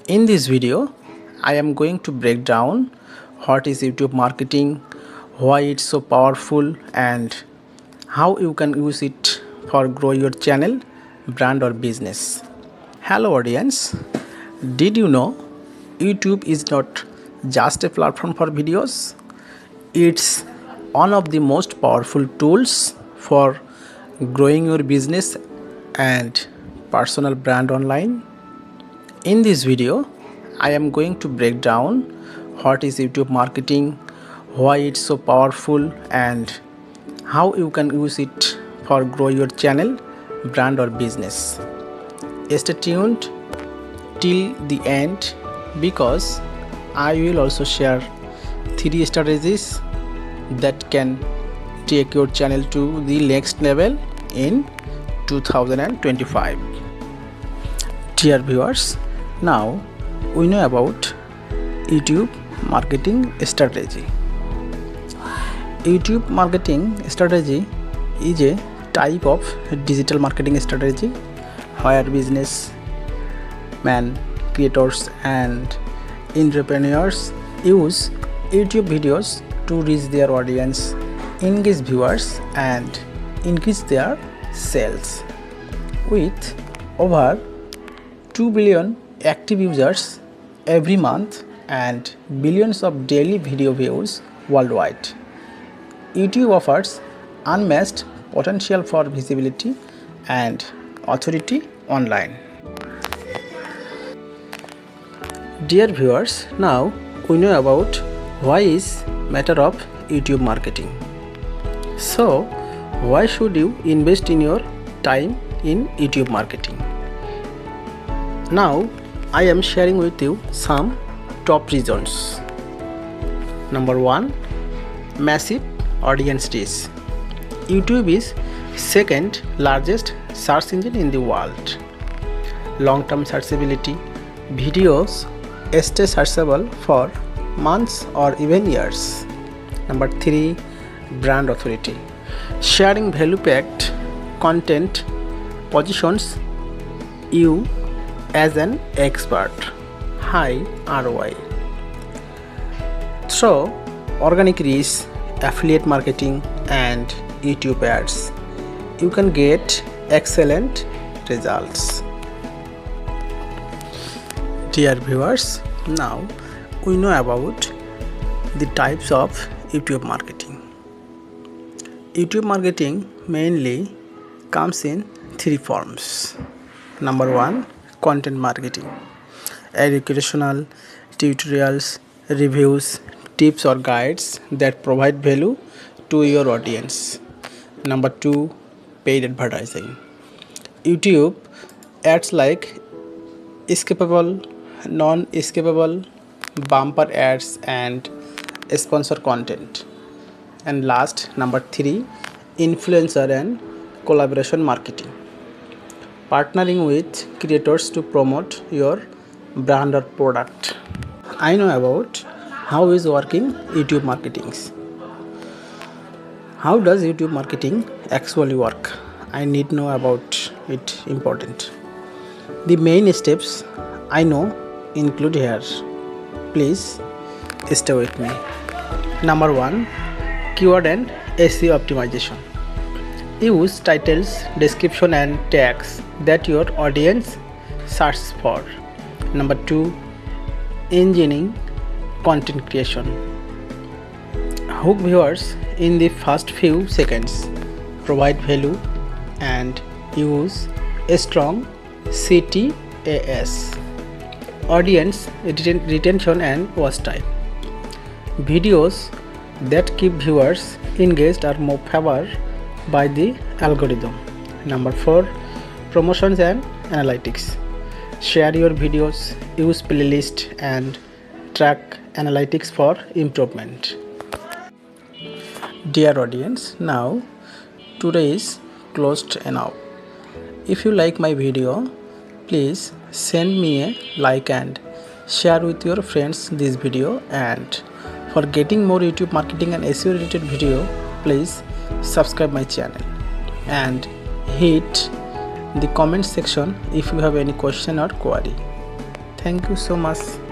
In this video, I am going to break down what is YouTube marketing, why it's so powerful, and how you can use it for grow your channel, brand or business. Hello audience, did you know YouTube is not just a platform for videos? It's one of the most powerful tools for growing your business and personal brand online. In this video, I am going to break down what is YouTube marketing, why it's so powerful, and how you can use it for grow your channel, brand or business. Stay tuned till the end because I will also share 3 strategies that can take your channel to the next level in 2025. Dear viewers, now we know about YouTube marketing strategy. YouTube marketing strategy is a type of digital marketing strategy where businessmen, creators and entrepreneurs use YouTube videos to reach their audience, engage viewers and increase their sales. With over 2 billion active users every month and billions of daily video views worldwide, YouTube offers unmatched potential for visibility and authority online. Dear viewers, now we know about why is matter of YouTube marketing. So, why should you invest in your time in YouTube marketing? Now, I am sharing with you some top reasons. Number 1, massive audience reach. YouTube is second largest search engine in the world. Long-term searchability. Videos stay searchable for months or even years. Number 3, brand authority. Sharing value-packed content positions you as an expert. High ROI. Through organic reach, affiliate marketing and YouTube ads, you can get excellent results. Dear viewers, now we know about the types of YouTube marketing. YouTube marketing mainly comes in 3 forms. Number 1, content marketing. Educational tutorials, reviews, tips or guides that provide value to your audience. Number 2, paid advertising. YouTube ads like escapable, non-escapable, bumper ads and sponsor content. And last, number 3, influencer and collaboration marketing. Partnering with creators to promote your brand or product. I know about how is working YouTube marketing. How does YouTube marketing actually work? I need to know about it important. The main steps I know include here. Please stay with me. Number 1, keyword and SEO optimization. Use titles, description and tags that your audience searches for. Number 2, engineering content creation. Hook viewers in the first few seconds, provide value and use a strong CTAS, audience retention and watch time. Videos that keep viewers engaged are more favored by the algorithm. Number 4, promotions and analytics. Share your videos, use playlist and track analytics for improvement. Dear audience, now today is closed enough. If you like my video, please send me a like and share with your friends this video, and for getting more YouTube marketing and SEO related video, please subscribe my channel and hit the comment section if you have any question or query. Thank you so much.